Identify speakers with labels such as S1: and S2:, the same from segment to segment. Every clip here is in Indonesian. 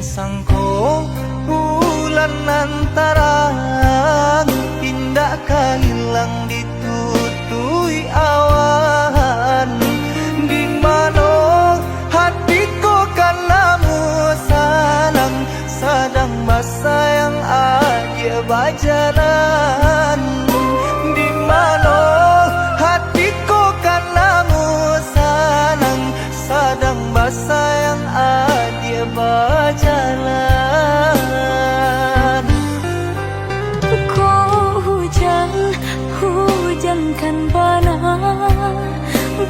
S1: sangko bulan antarang indah hilang ditutui awan. Di mana hatiku kan namu salang sadang masa yang aja berjalan. Di mana hatiku kan namu salang sadang masa yang aja berjalan.
S2: Kau hujan kan bana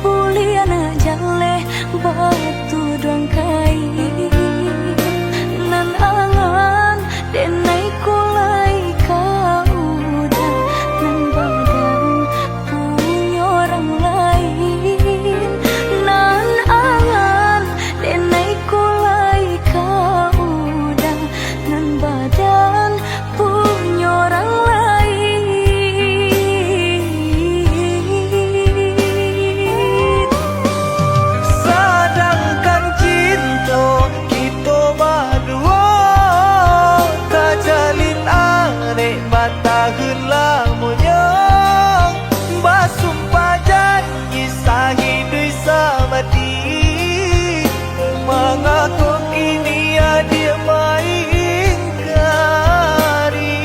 S2: buliana jale batu doang kai nan angan denai kulai kau udah nan badan punya orang lain nan angan denai kulai kau udah nan badan punya orang lain.
S1: Sedangkan cinta kita berdua tak jalin arek batahun lamunya basumpah janji sahidui samati mengaku ini dia main kari.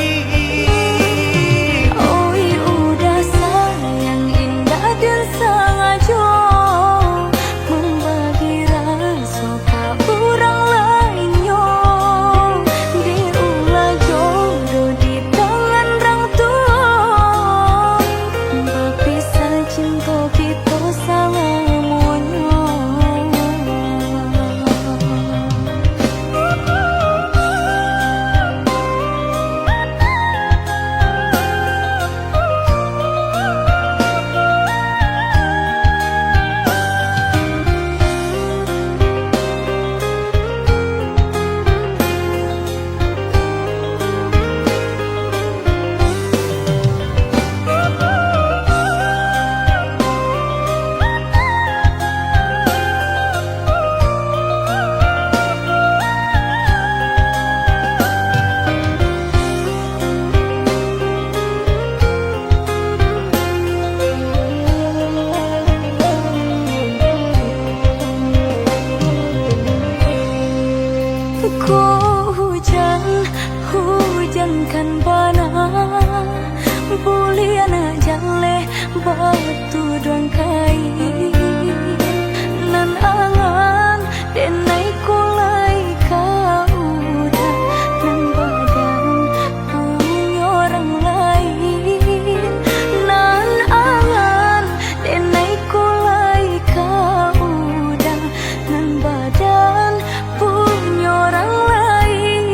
S2: Oi udah sayang indah dan sangat jauh membagi rasa ke orang lainnya. Diulah jodoh di tangan orang tua berpisah cinta kita selamanya. Kau hujan kan bana buliana jale batu doang kai nan angan denai kulai kau udah nan badan punya orang lain nan angan denai kulai kau udah nan badan punya orang lain.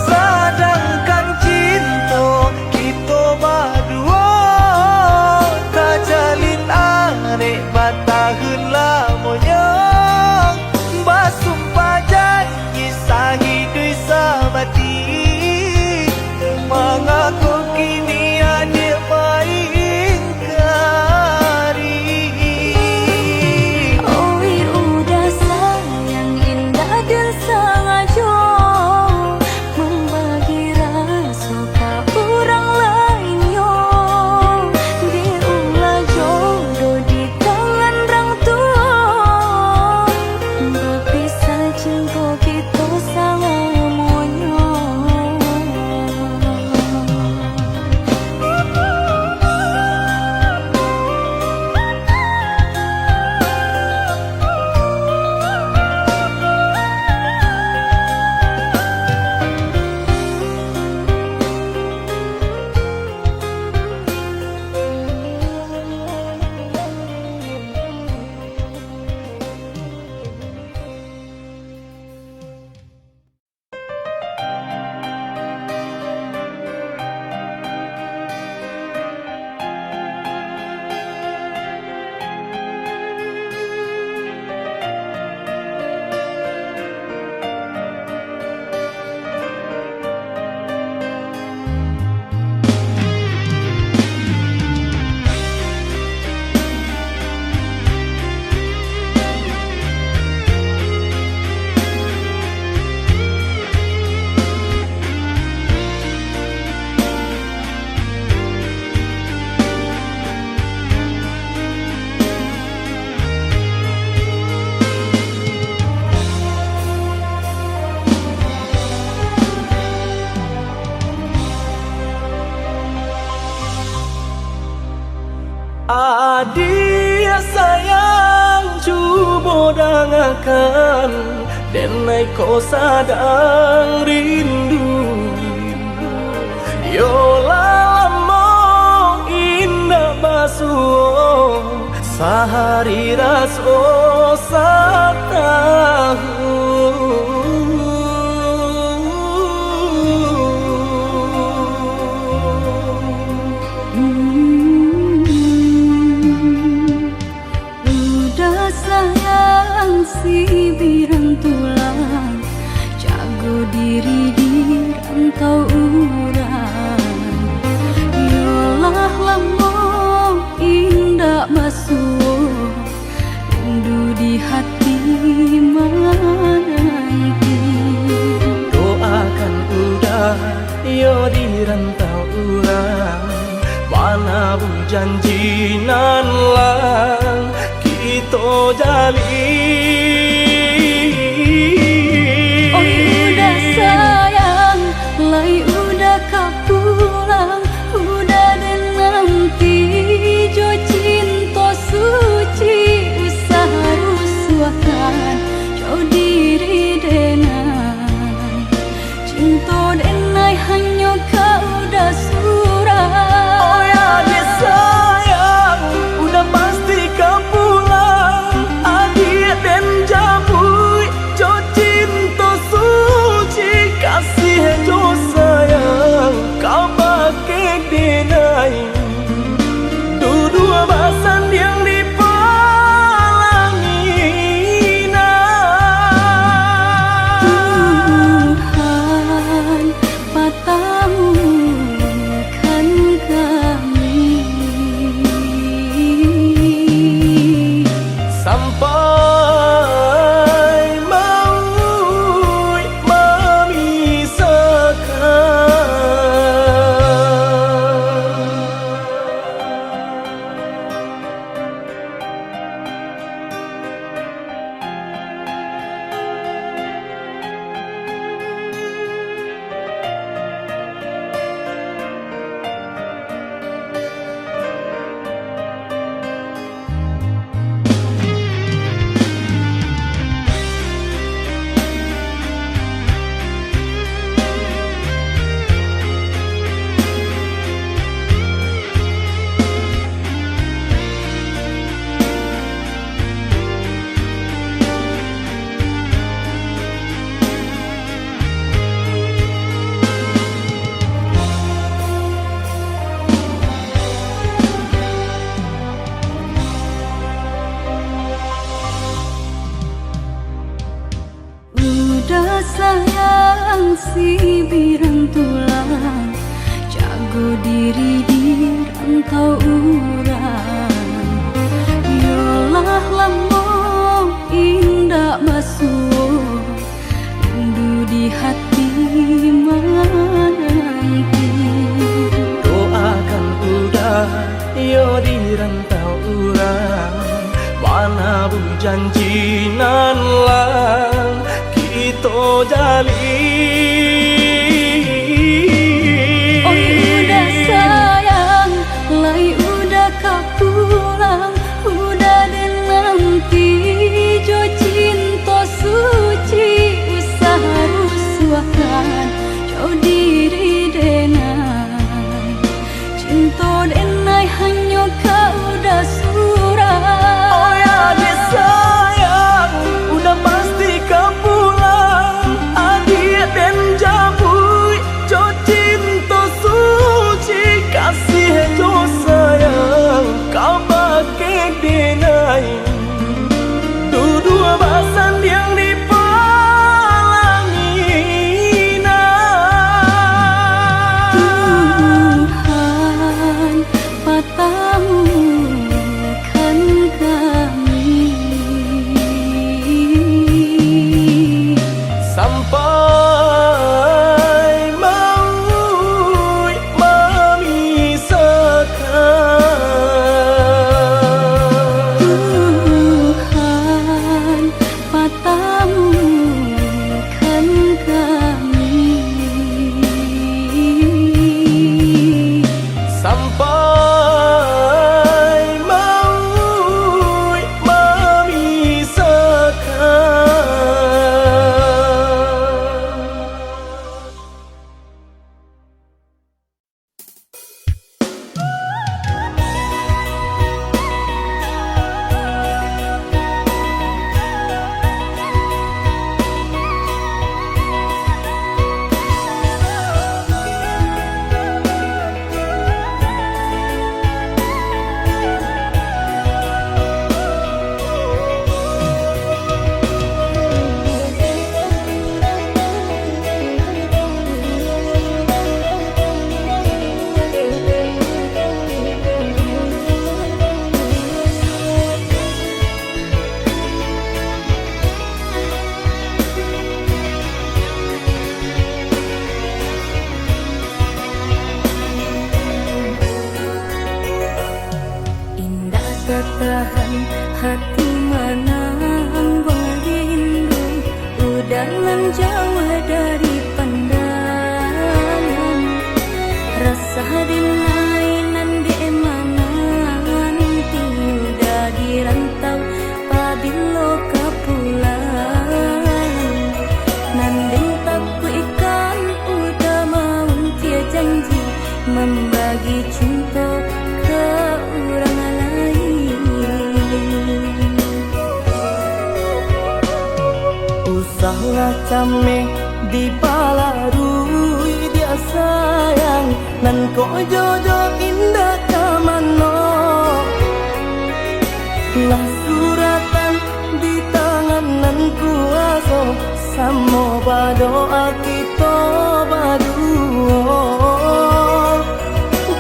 S1: Sedangkan cinta kita berdua tak Adia sayang cuba dengarkan, denai kau sadang rindu. Yola lama indah basuh, sehari raso satahu.
S2: Udah sayang si birang tulang, jago diri di rantau urang. Yolah lamo indah basuh, rindu di hati menanti.
S1: Doakan udah yo di rantau urang, mana bu janji nan lang kita jalin.
S2: Oh udah sayang, lai udah kau pulang, udah dan nanti jo cinta suci harus suakan jauh diri denai, cinta denai hanya kau udah surah.
S1: Oh ya dia sayang, udah pasti kau pulang. Adik dan jabui, jo cinta suci kasih jo sayang, kau pakai denai. Dua basan yang dipalangina.
S2: Tuhan patamukan kami
S1: sampai maut
S2: Udah sayang si birang tulang, jago diri di rantau urang. Yolah lamo indah basuh, rindu di hati menanti.
S1: doakan udah yo di rantau urang, mana bu janji nan lang kita jalin.
S2: Oh udah sayang, lai udah kau pulang, udah dan nanti jo cinta suci harus suakan jauh diri denai, cinta denai hanya kau udah surah.
S1: Oh ya dia sayang, udah pasti kau pulang. Adik dan jabui, jo cinta suci kasih jo sayang, kau pakai denai. Dua basan yang dipalangina.
S2: Tuhan patamukan kami
S1: sampai maut memisahkan.
S2: tahan hati menang rindu udangan jauh dari pandangan rasa dinainan di emangan tiudah di rantau pabilo kapulang nanding taku ikan udah mau tia janji membagi cinta ke orang lain.
S1: Usahlah came di palarui dia sayang nan kok jodoh indah kamano lah suratan di tangan nan kuaso samo badoa kita baduo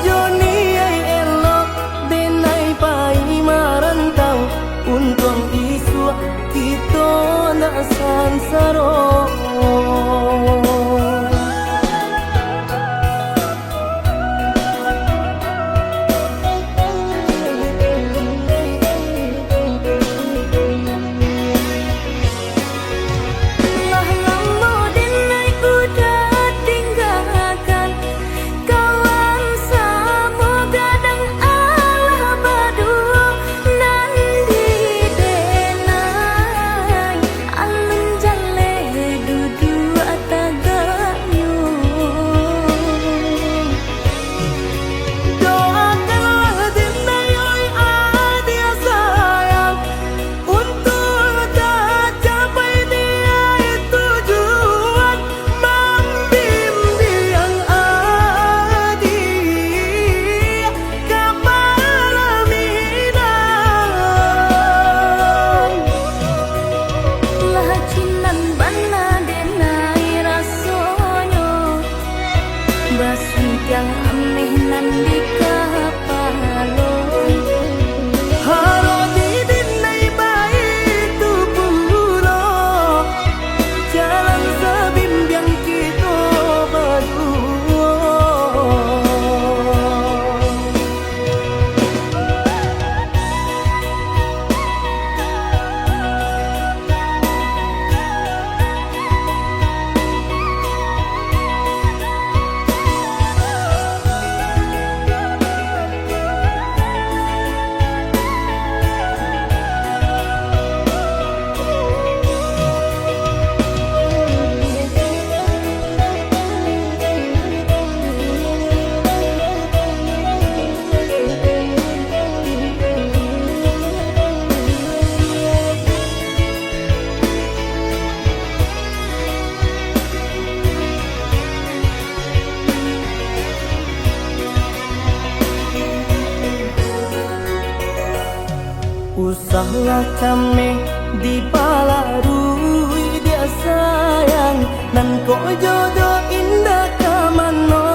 S1: Joni ay elok denai pai marantau untung isu kita na sansaro
S2: yang ameh nan di kapalo
S1: haro di dinai baik tu pulo jalan sebimbiang kita berdua Usahlah came di palarui dia sayang nan kok jodoh indah kamano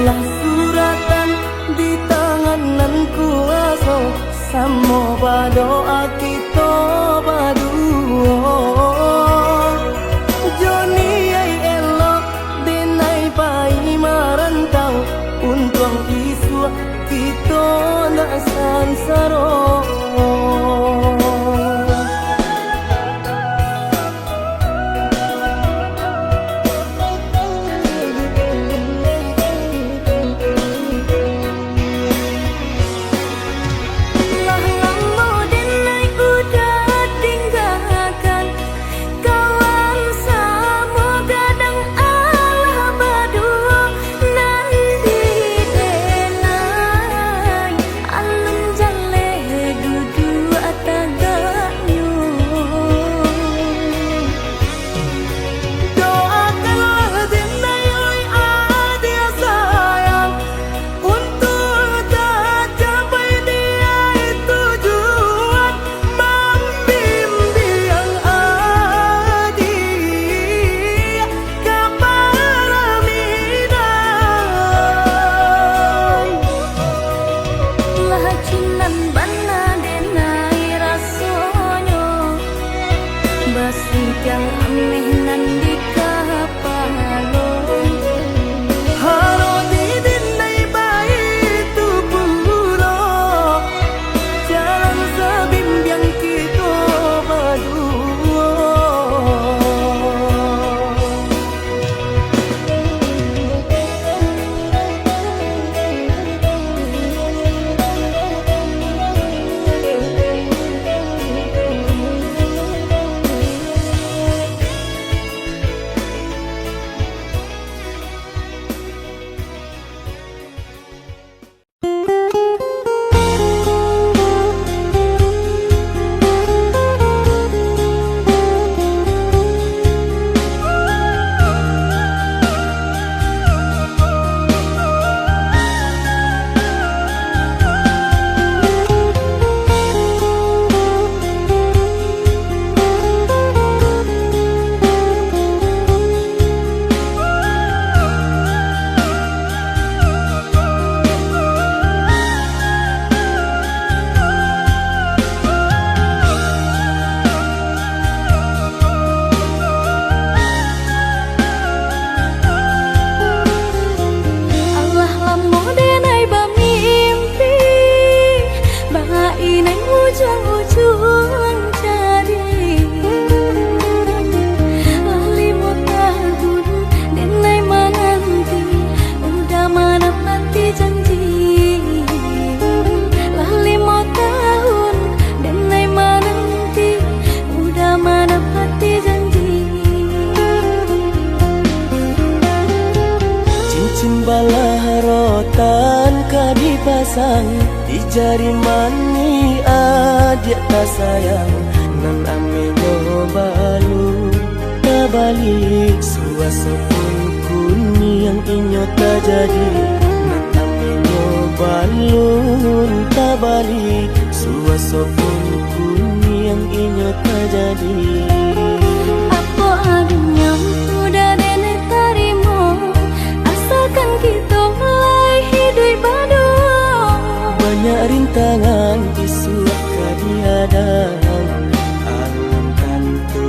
S1: lah suratan di tangan nan kuaso samo badoa kita baduo Joni ay elok denai pai marantau untung isu kita na sansaro
S2: lah lambo denai ujung-ujung jadi lali mau tahun dinai menanti udah menepati janji lali mau tahun dinai menanti udah menepati janji
S1: cincin balah rotan ka dipasang di jari mani adik tak sayang nan amenyo balu tak balik suasopun kuni yang inyo tak jadi nan amenyo balu tak balik suasopun kuni yang inyo tak jadi
S2: apa adanya udah nenek tarimo asalkan kita mulai hidup baru
S1: banyak rintangan isuak kadiadang alam tentu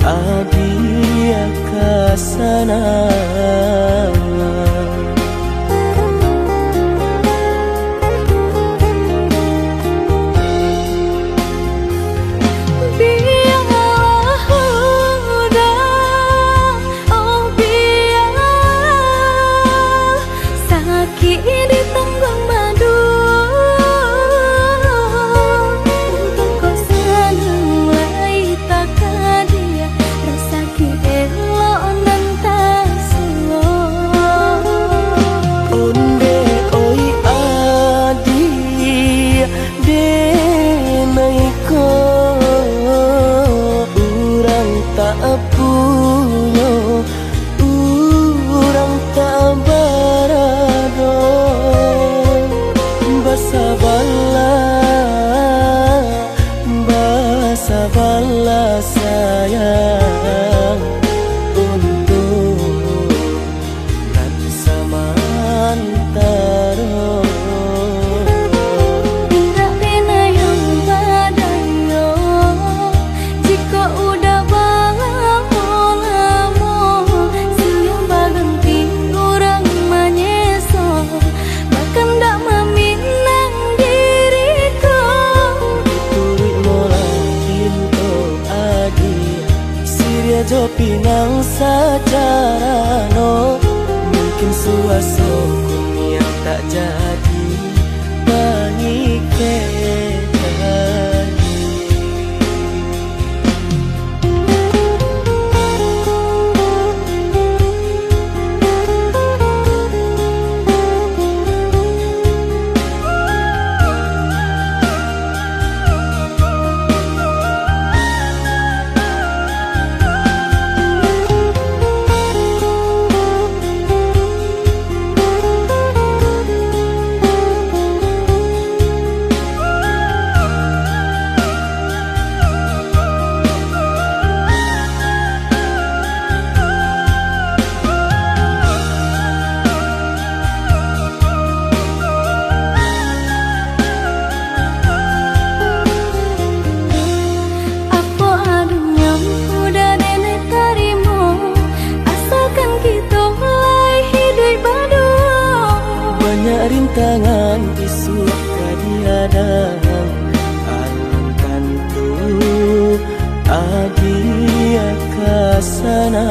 S1: adia kasana sabarlah sayang untuk nanti samantara
S2: tidak pernah yang badayo jika udah lamo siang baganti orang menyeso bahkan tak meminang diriku
S1: turi mola kinto adi siria jo pinang secara no mungkin suaso yang tak jadi bagi rintangan isuak kadiadang alam tentu adia kasana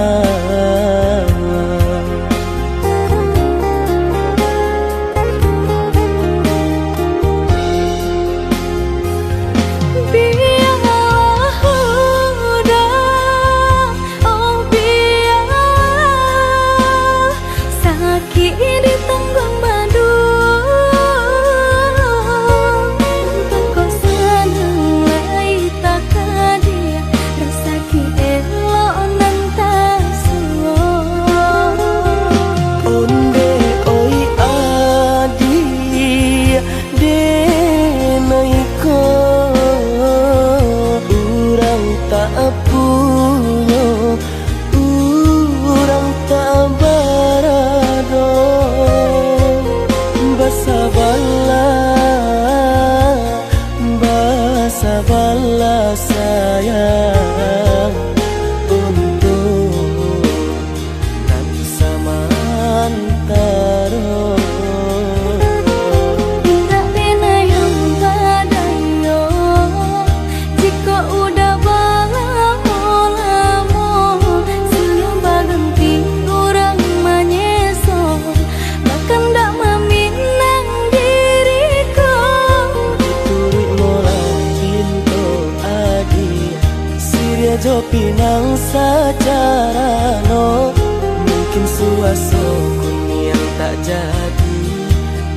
S1: pinang secara no, mungkin suaso kun yang tak jadi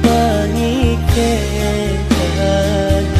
S1: pengikir lagi.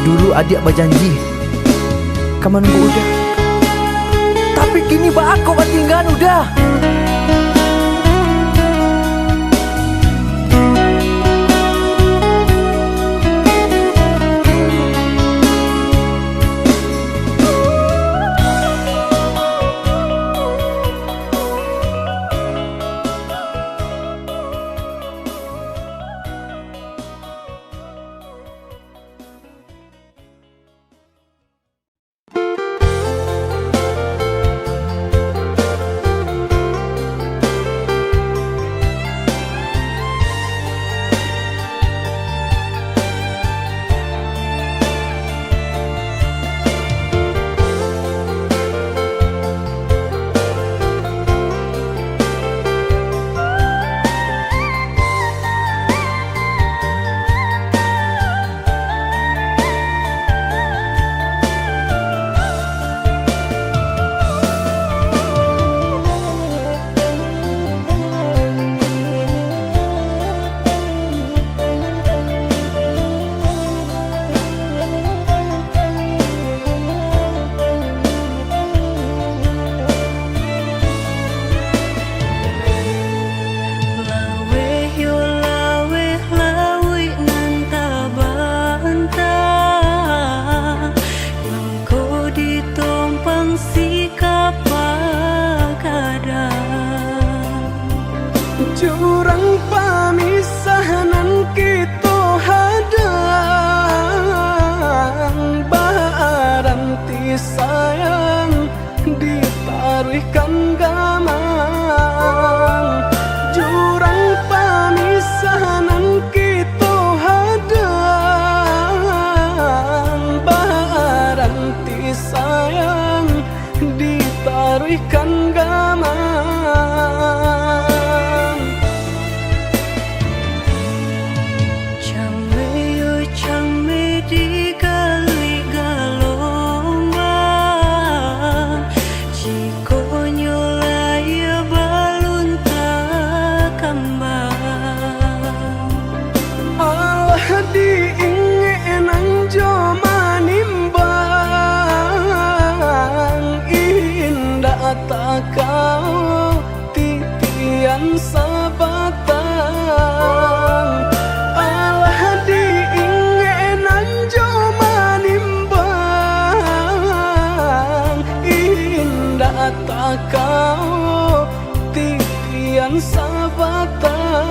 S3: Dulu adik berjanji kamu nunggu udah, tapi kini bah aku ketinggalan udah.
S1: Jurang pamisahan kita hadang, baranti sayang ditaruhkan gamang. Jurang pamisahan kita hadang, baranti sayang ditaruhkan gamang. Kau titian sabatang, alah diingenan joma nimbang. Indah tak kau titian sabatang.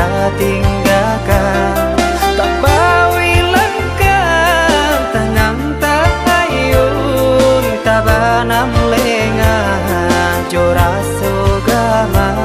S1: mbak tinggalkan. Tak bawi lengkap tanam tak ayun, tak banam lengah jora sugama.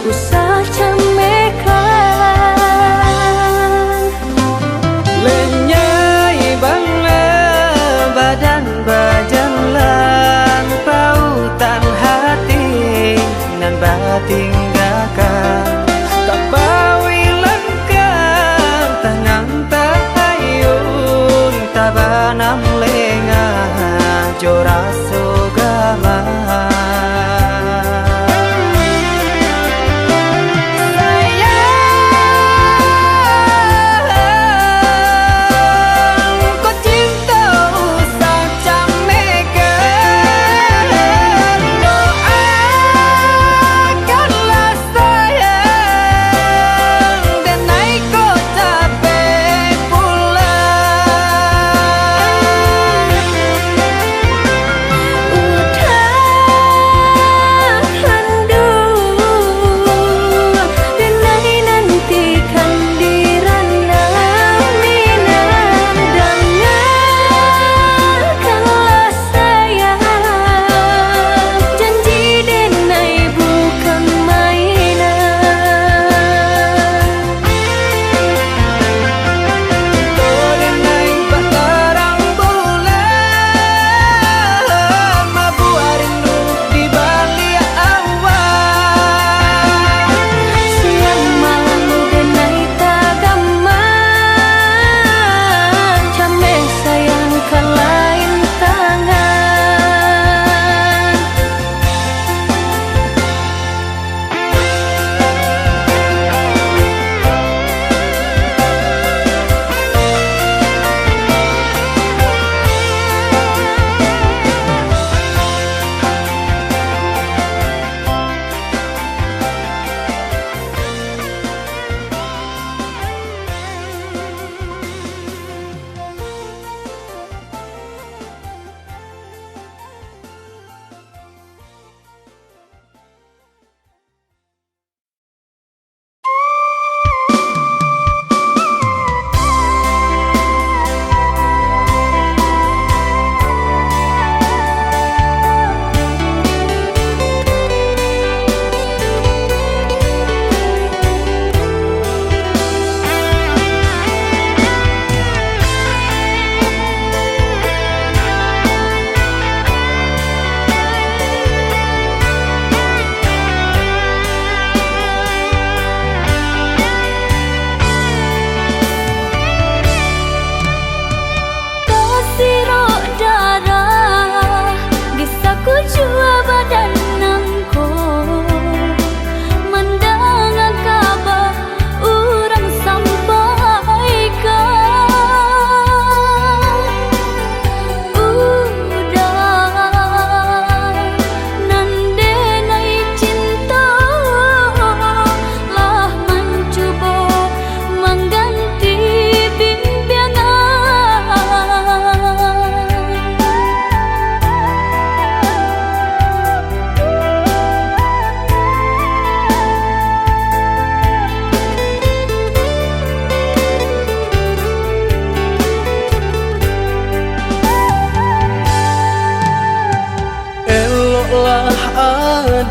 S1: Usah camekan lenyai bangla badan bajalan pautan hati nan batinggalkan. Tak bawi lengkap tanang tak ayun, tak banam lengah jora sugama.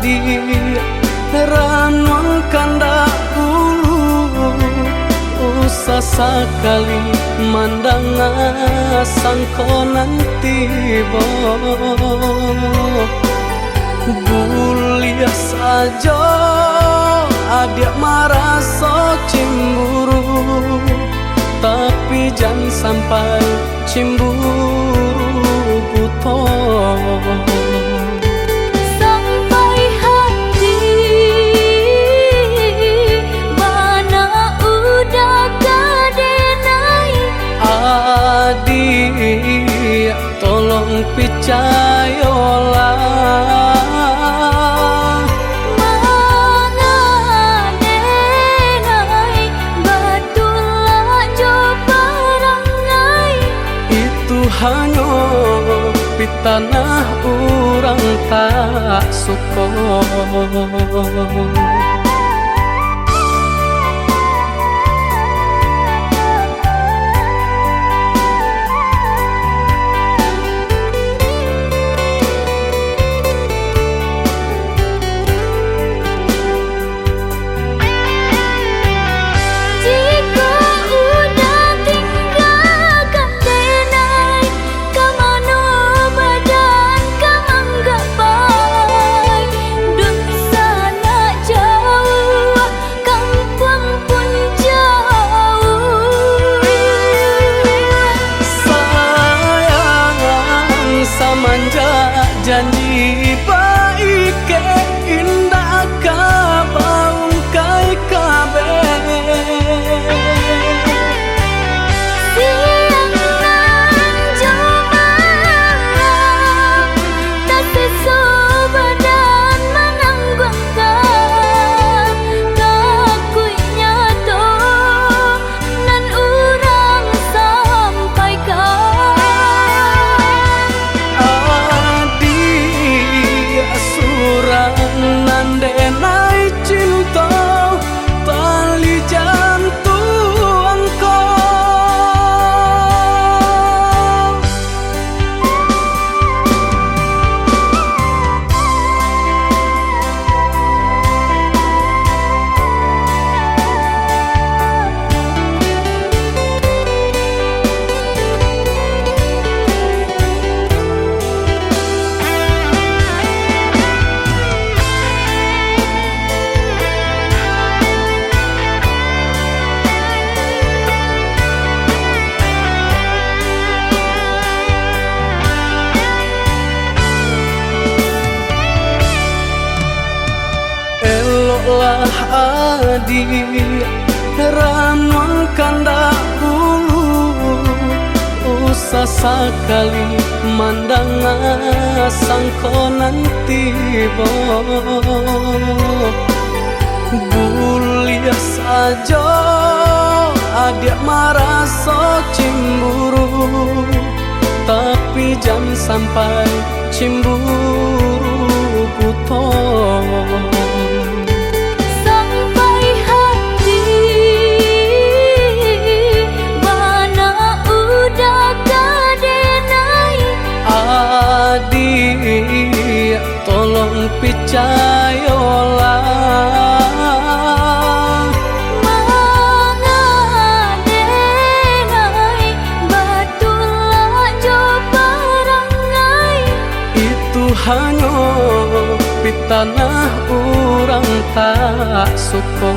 S1: adi ranuang kandak bulu usah sekali mandang sangko nanti bo bulia saja adik merasa cemburu tapi jangan sampai cemburu buto
S2: sampai hati mana udah kadenai
S1: adik tolong percayalah hanya di tanah orang tak suka. Janji baik ke indah kabaung kai kabe
S2: siang nan jumalang tak sesobadan menanggungkan kakunya to nan urang sampaikan
S1: nandenai cinta tali jantung kau lah adik ranuang kandak bulu usah sekali mandang sangko nanti bo bulia saja adik merasa cemburu tapi jangan sampai cemburu buto adik tolong percayalah
S2: mangadenai batulah jo parangai
S1: itu hanya di tanah orang tak suka.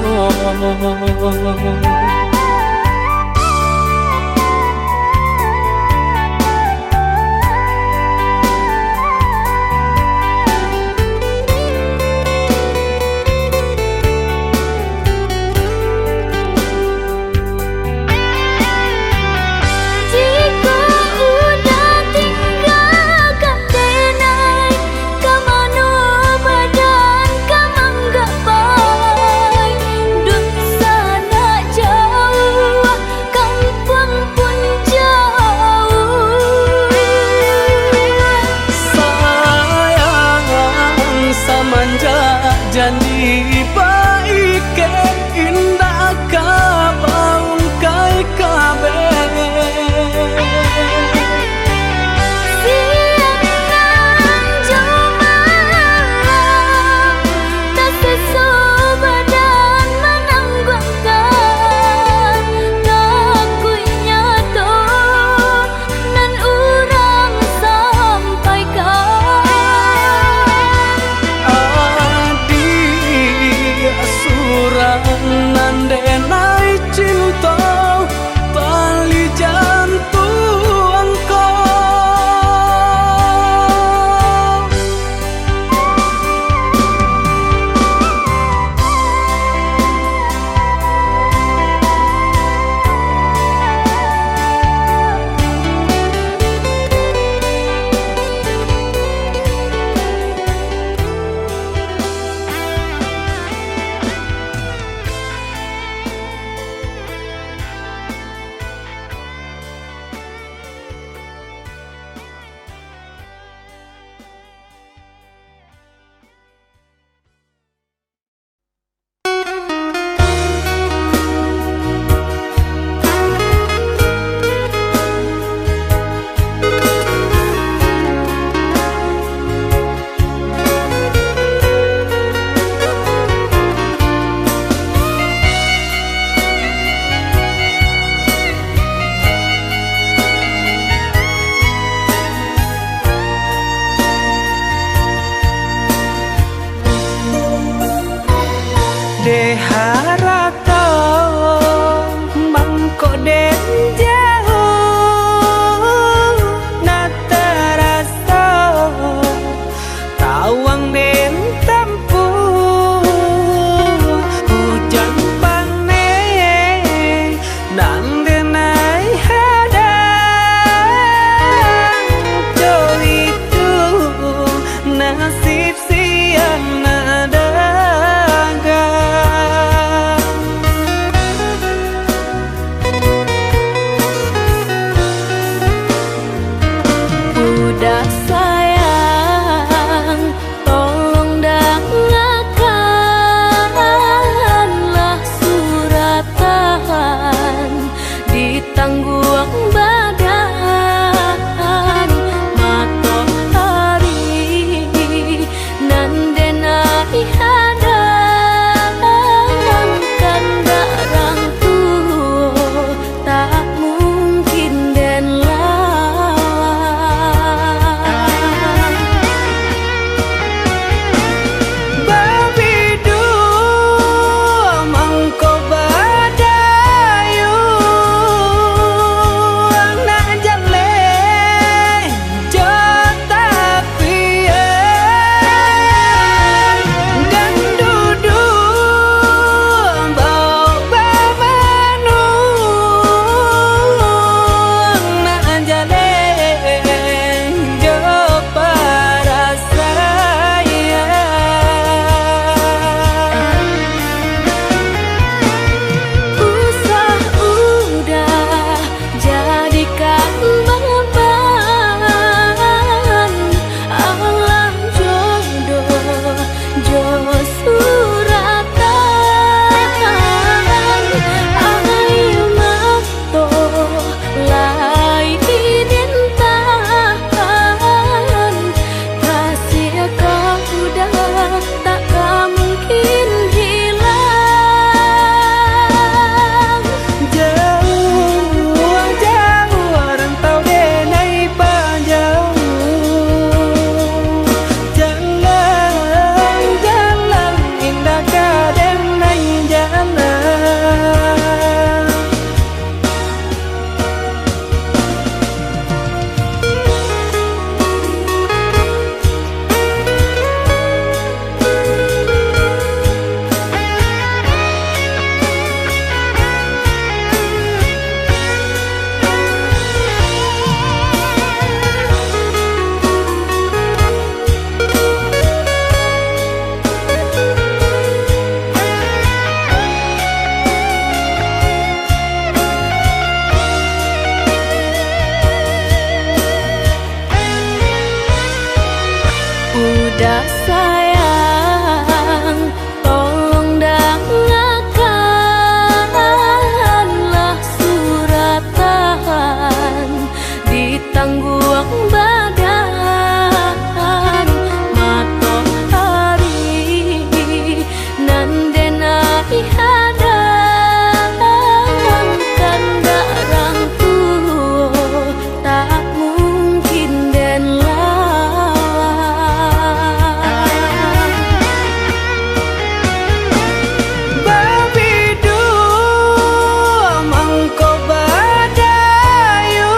S2: Jauh tangguang badan matahari nandena ihadang kandarang tuo tak mungkin den lawan
S1: Babidu mangko badayu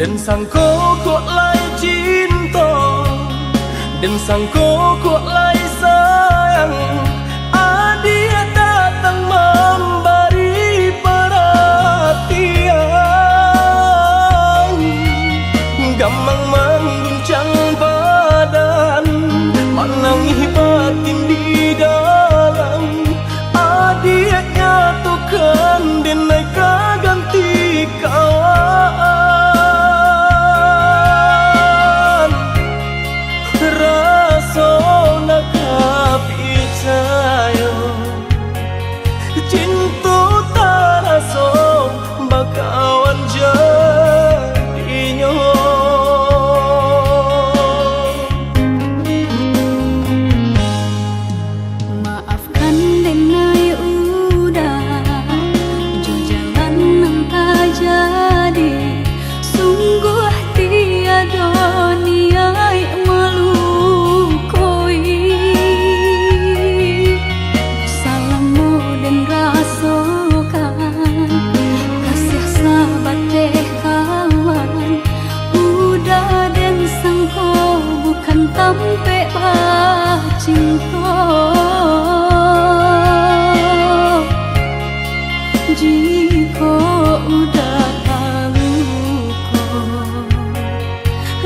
S1: Dan sangko kok lai cinta, dan sangko kok lai sayang. Dia datang memberi perhatian, gamang mengguncang badan, menangis batin di dalam. Dia nyatukan denai ganti kawan. Rasa nak percaya cinta tak rasa bakawan jadinya.
S2: Maafkan denai udah jo jalan nang tak jadi. Sungguh tiada niat melukoi. Salahmu dan rasakan kasih sahabat teh kawan. Udah dan sangko bukan tampe bah cinta. Jika udah tahu kok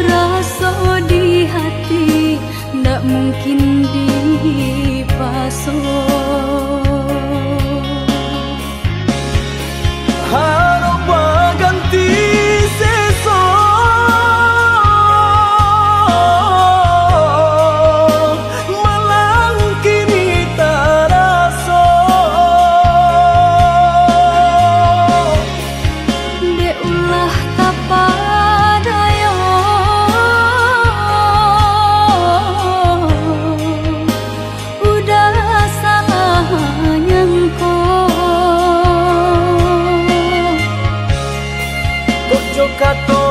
S2: rasa di hati ndak mungkin dipasok.
S1: Harap ganti sesok, malang kini tak rasa.
S2: Dek ulah kapadaya, udah salah nyangko.
S1: Kojo kato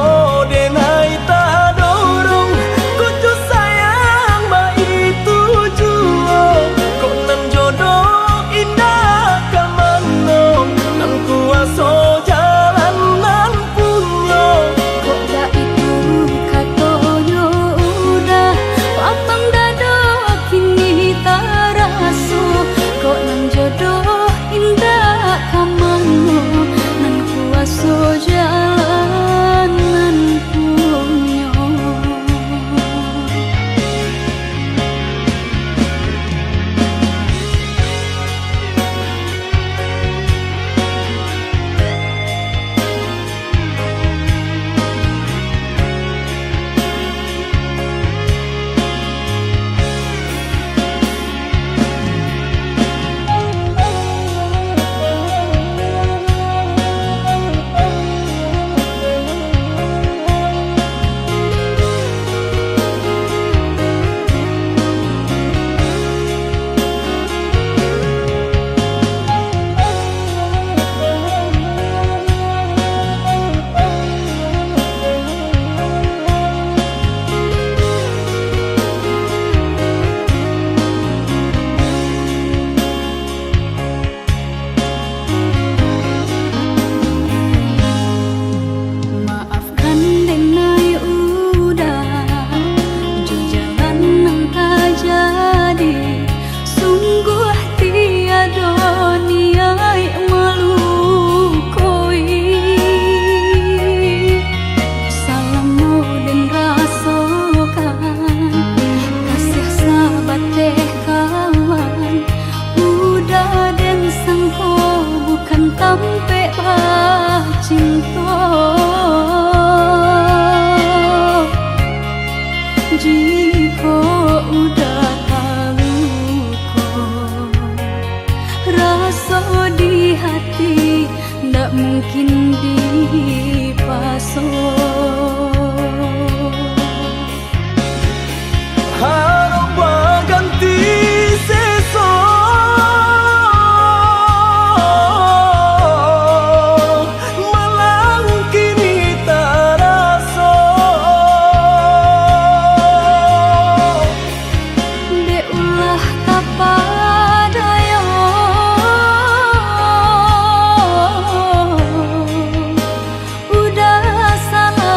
S1: denai tak dorong, kojo sayang ba itu juo. Kok nan jodoh indah kamano, nan kuaso jalan nan punyo.
S2: Kok dah itu katonyo udah lapang dada kini tak rasa. Kok nang jodoh indah kamano, nan kuaso jalan nan punyo. Maafkan denai udah jo jalan nang tak jadi. Sungguh tiada niat melukoi. Salahmu dan rasakan kasih sahabat teh kawan. Udah dan sangko bukan tampe bah cinta. Jika udah tahu kok rasa di hati ndak mungkin dipasok.
S1: Harap ganti sesok, malang kini tak rasa.
S2: Dek ulah kapadaya, udah salah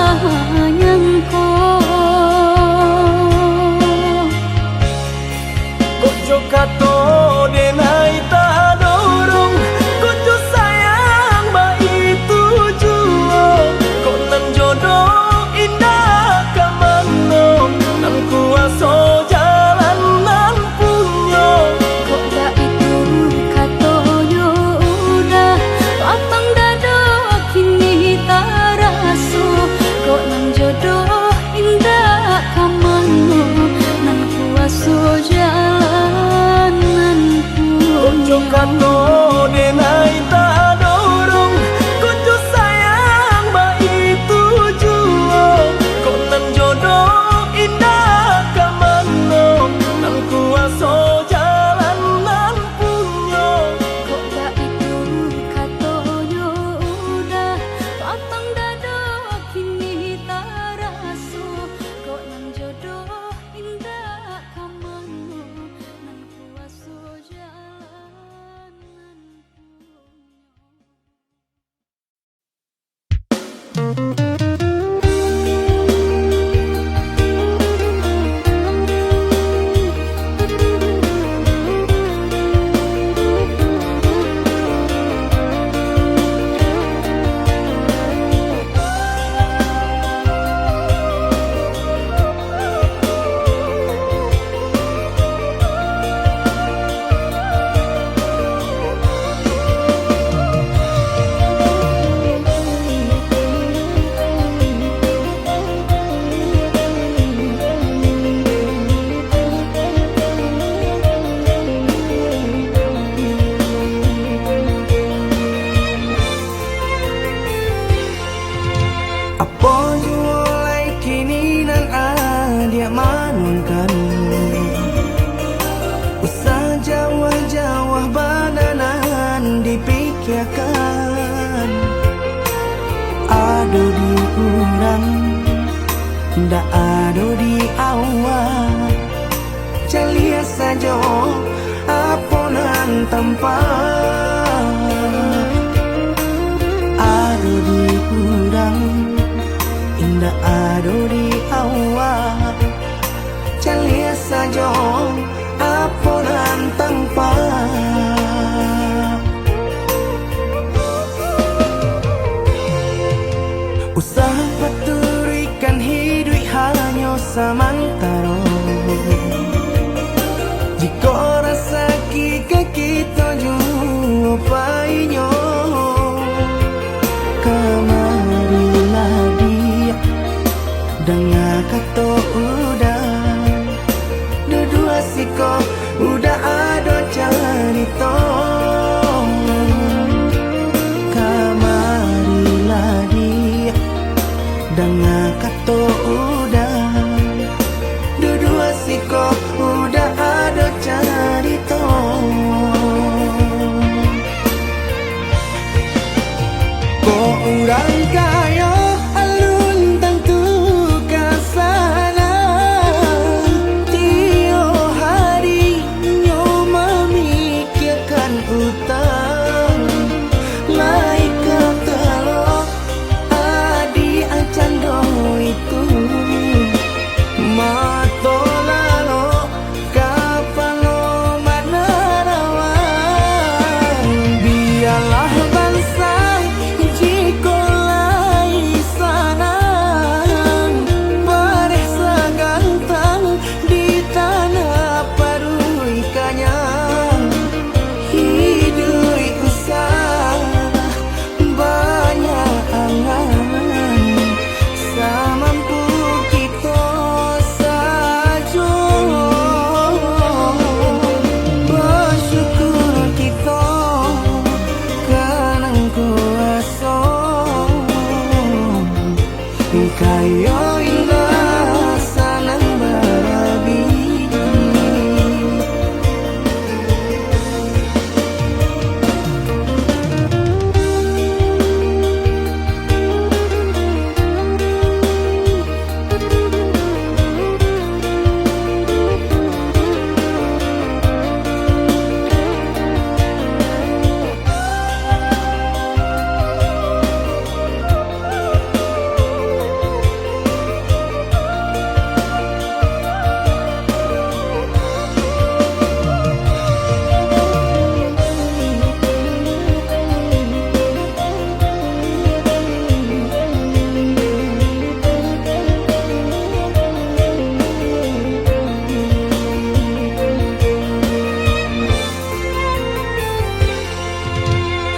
S1: Apa jualai kini nan adia manunkan usah jawah-jawah bananan dipikirkan ado di urang ndak ado di awal calia saja aponan tempat ado di urang indah ado di awal calia saja aponan tempat usaha paturikan hidup hanya samantara jika rasa kita jumpai kemarilah dia dengan kata udah dua siko udah ada cerita kemarilah dia dengan kata udah dua siko udah ada cerita kok urang kaya alun tentu kasana tio hari nyo memikirkan utang laika telo adi acando itu mato lalo kapalo manarawan biarlah bangsa jika lai sanang paresa gantang di tanah parui kanyang hidup usah banyak angan samampu kita saja bersyukur kita kanang kuasa kaya indah sanang barabi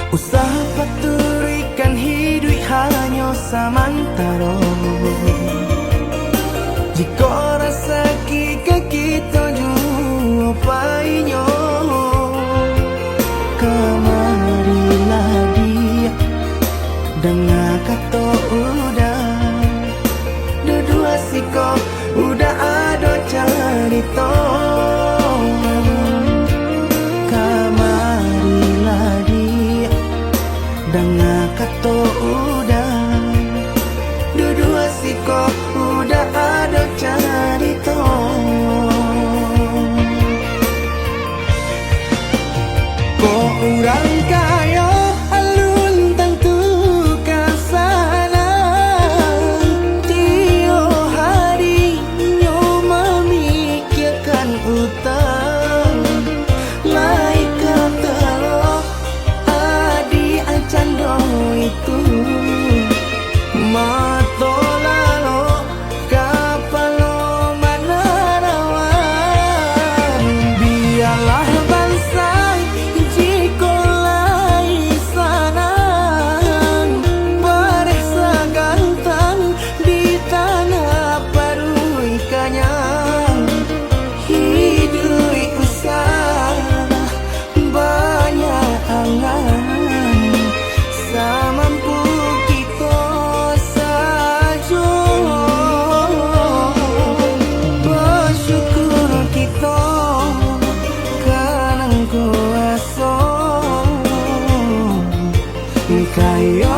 S1: usaha paturikan hidup hanya samantara jika rasa kita jumpainya kemarilah dia dengan kata udah dua siko udah ada cerita kemarilah dia dengan kata udah dua siko udah ada cerita kok urang kaya alun tentu Sayo